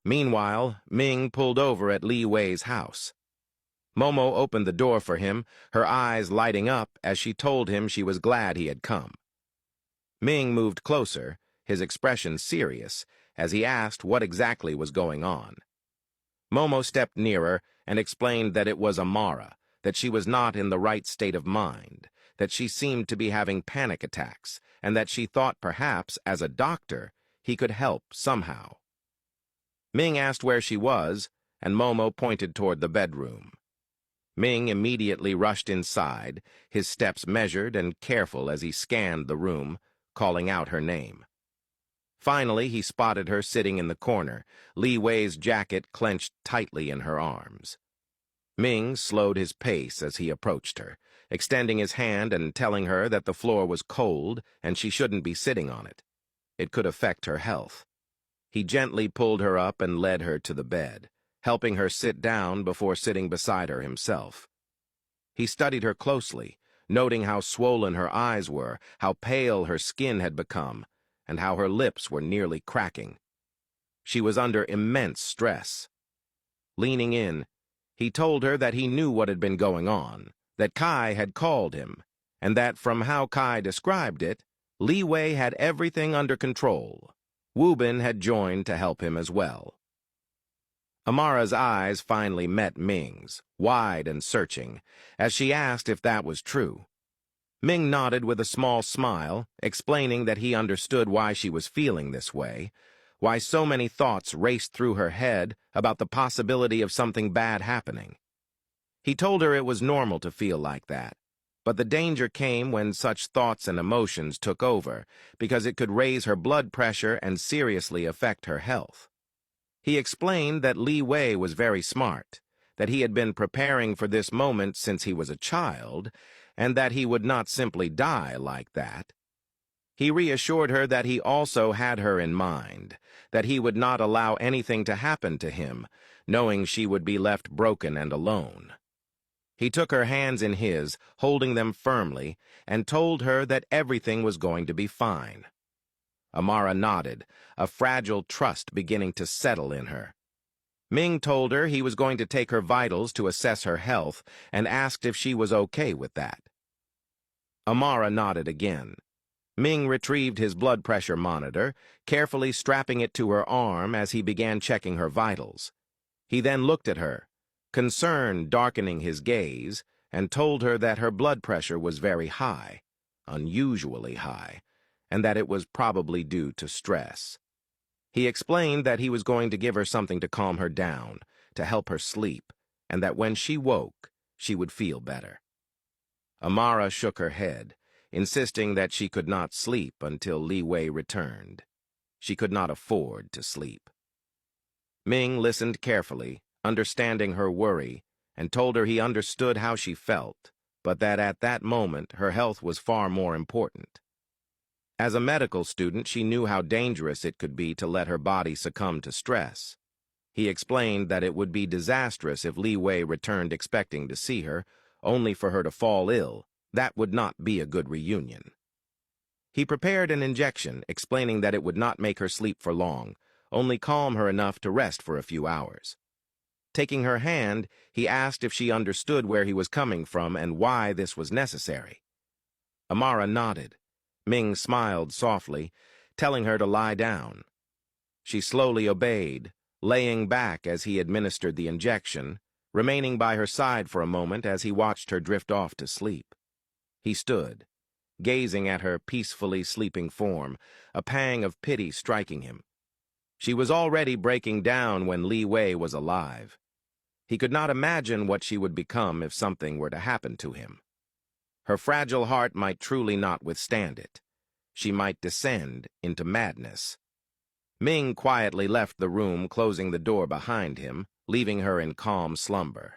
Meanwhile, Ming pulled over at liwei's house. Momo opened the door for him, her eyes lighting up as she told him she was glad he had come. Ming moved closer, his expression serious, as he asked what exactly was going on. Momo stepped nearer and explained that it was Amara, that she was not in the right state of mind, that she seemed to be having panic attacks, and that she thought perhaps, as a doctor, he could help somehow. Ming asked where she was, and Momo pointed toward the bedroom. Ming immediately rushed inside, his steps measured and careful as he scanned the room, calling out her name. Finally, he spotted her sitting in the corner, liwei's jacket clenched tightly in her arms. Ming slowed his pace as he approached her, extending his hand and telling her that the floor was cold and she shouldn't be sitting on it. It could affect her health. He gently pulled her up and led her to the bed, helping her sit down before sitting beside her himself. He studied her closely, noting how swollen her eyes were, how pale her skin had become, and how her lips were nearly cracking. She was under immense stress. Leaning in, he told her that he knew what had been going on, that Kai had called him, and that from how Kai described it, liwei had everything under control. Wubin had joined to help him as well. Amara's eyes finally met Ming's, wide and searching, as she asked if that was true. Ming nodded with a small smile, explaining that he understood why she was feeling this way, why so many thoughts raced through her head about the possibility of something bad happening. He told her it was normal to feel like that, but the danger came when such thoughts and emotions took over, because it could raise her blood pressure and seriously affect her health. He explained that liwei was very smart, that he had been preparing for this moment since he was a child, and that he would not simply die like that. He reassured her that he also had her in mind, that he would not allow anything to happen to him, knowing she would be left broken and alone. He took her hands in his, holding them firmly, and told her that everything was going to be fine. Amara nodded, a fragile trust beginning to settle in her. Ming told her he was going to take her vitals to assess her health and asked if she was okay with that. Amara nodded again. Ming retrieved his blood pressure monitor, carefully strapping it to her arm as he began checking her vitals. He then looked at her, concern darkening his gaze, and told her that her blood pressure was very high, unusually high, and that it was probably due to stress. He explained that he was going to give her something to calm her down, to help her sleep, and that when she woke, she would feel better. Amara shook her head, insisting that she could not sleep until liwei returned. She could not afford to sleep. Ming listened carefully, understanding her worry, and told her he understood how she felt, but that at that moment her health was far more important. As a medical student, she knew how dangerous it could be to let her body succumb to stress. He explained that it would be disastrous if liwei returned expecting to see her, only for her to fall ill. That would not be a good reunion. He prepared an injection, explaining that it would not make her sleep for long, only calm her enough to rest for a few hours. Taking her hand, he asked if she understood where he was coming from and why this was necessary. Amara nodded. Ming smiled softly, telling her to lie down. She slowly obeyed, laying back as he administered the injection, remaining by her side for a moment as he watched her drift off to sleep. He stood, gazing at her peacefully sleeping form, a pang of pity striking him. She was already breaking down when liwei was alive. He could not imagine what she would become if something were to happen to him. Her fragile heart might truly not withstand it. She might descend into madness. Ming quietly left the room, closing the door behind him, leaving her in calm slumber.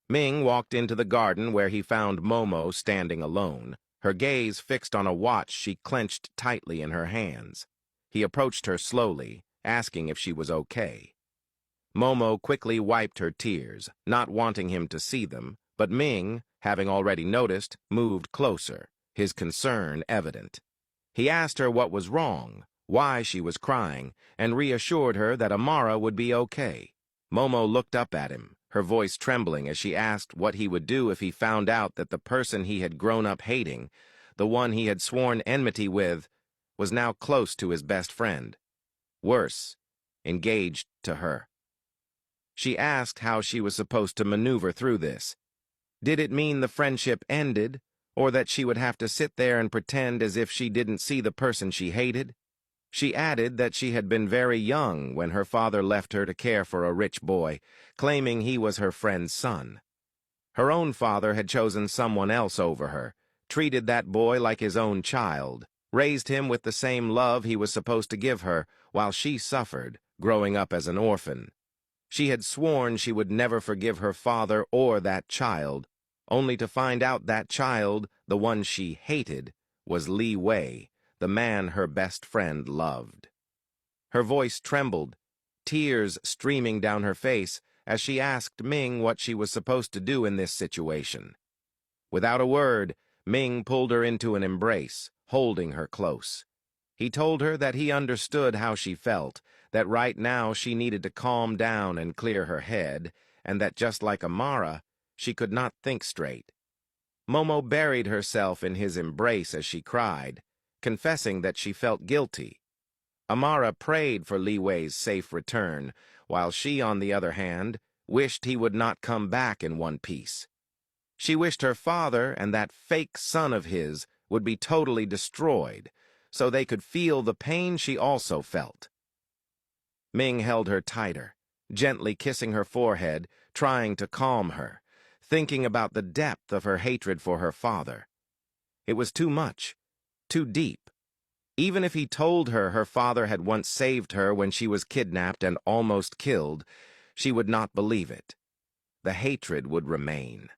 Ming walked into the garden where he found Momo standing alone, her gaze fixed on a watch she clenched tightly in her hands. He approached her slowly, asking if she was okay. Momo quickly wiped her tears, not wanting him to see them, but Ming, having already noticed, moved closer, his concern evident. He asked her what was wrong, why she was crying, and reassured her that Amara would be okay. Momo looked up at him, her voice trembling as she asked what he would do if he found out that the person he had grown up hating, the one he had sworn enmity with, was now close to his best friend. Worse, engaged to her. She asked how she was supposed to maneuver through this. Did it mean the friendship ended, or that she would have to sit there and pretend as if she didn't see the person she hated? She added that she had been very young when her father left her to care for a rich boy, claiming he was her friend's son. Her own father had chosen someone else over her, treated that boy like his own child, raised him with the same love he was supposed to give her, while she suffered, growing up as an orphan. She had sworn she would never forgive her father or that child, only to find out that child, the one she hated, was Liwei, the man her best friend loved. Her voice trembled, tears streaming down her face as she asked Ming what she was supposed to do in this situation. Without a word, Ming pulled her into an embrace, holding her close. He told her that he understood how she felt, that right now she needed to calm down and clear her head, and that just like Amara, she could not think straight. Momo buried herself in his embrace as she cried, confessing that she felt guilty. Amara prayed for liwei's safe return, while she, on the other hand, wished he would not come back in one piece. She wished her father and that fake son of his would be totally destroyed, so they could feel the pain she also felt. Ming held her tighter, gently kissing her forehead, trying to calm her, thinking about the depth of her hatred for her father. It was too much, too deep. Even if he told her her father had once saved her when she was kidnapped and almost killed, she would not believe it. The hatred would remain.